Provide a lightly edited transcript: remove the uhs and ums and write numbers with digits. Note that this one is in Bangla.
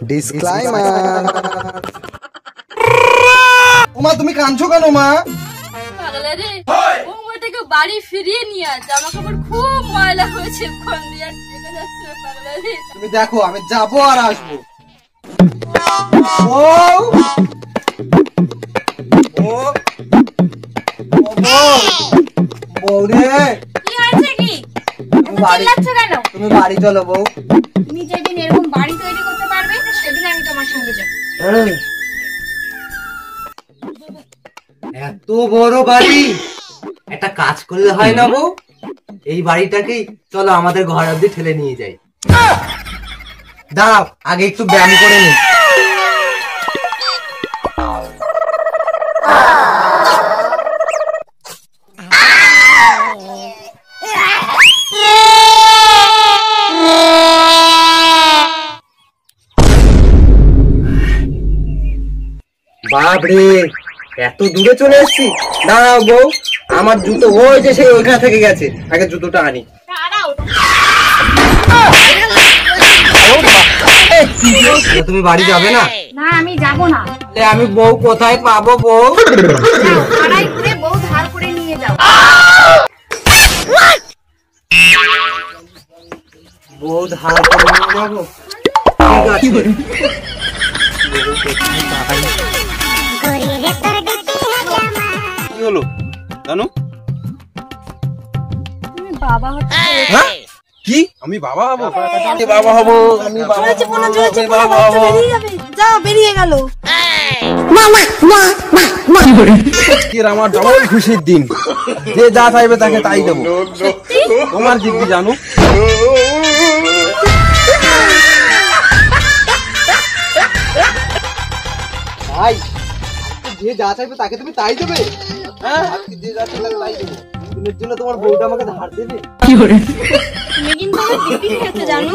ডিসক্লাইমার। ওমা তুমি কাঁদছো কেন মা? পাগলা রে, বৌমাটাকে বাড়ি ফিরিয়ে নিয়ে আয়, জামা কাপড় খুব ময়লা হয়েছে, ফোন দিয়ে ঢেকে যাচ্ছে পাগলা রে। তুমি দেখো আমি যাবো আর আসবো। বউ বউ বউ রে, কি হয়েছে কি? তুমি চিল্লাচ্ছ কেন? তুমি বাড়ি চলো বউ। তুমি যেদিন এরকম বাড়ি তৈরি করতে পারবে সেদিন আমি তোমার সঙ্গে যাব। এত বড় বাড়ি, একটা কাজ করলে হয় না বউ? এই বাড়িটাকেই চলো আমাদের ঘর অব্দি ঠেলে নিয়ে যাই। দাঁড়াও, আগে একটু ব্যায়াম করে নিই। বাপরে, এত দূরে চলে এসেছি। দাঁড়াও বউ, আমার জুতো ওই যে সেই ওইখানে থেকে গেছে, আগে জুতোটা আনি। তুমি বাড়ি যাবে না? না আমি যাব না। আমি বউ কোথায় পাবো বউ? ভাড়ায় করে বউ ধার করে নিয়ে যাও। বউ ধার করে নিয়ে যাবো? ঠিক আছে। কি হলো জানো? তুমি বাবা হতে কি আমি বাবা হবো? আমি বাবা হবো, আমি বাবা হবো। যাও, বেরিয়ে গেল। আমার ডবল খুশির দিন, যে যা চাইবে তাকে তাই দেবো। তোমার জিদ্দি জানো? ভাই, যে যা চাইবে তাকে তুমি তাই দেবে? হ্যাঁ, আজকে যে যা চাইবে তাই দেবো। দিনের জন্য তোমার বউটা আমাকে ধার দেবে? তুমি কিন্তু আমার দিদি খেতে জানো।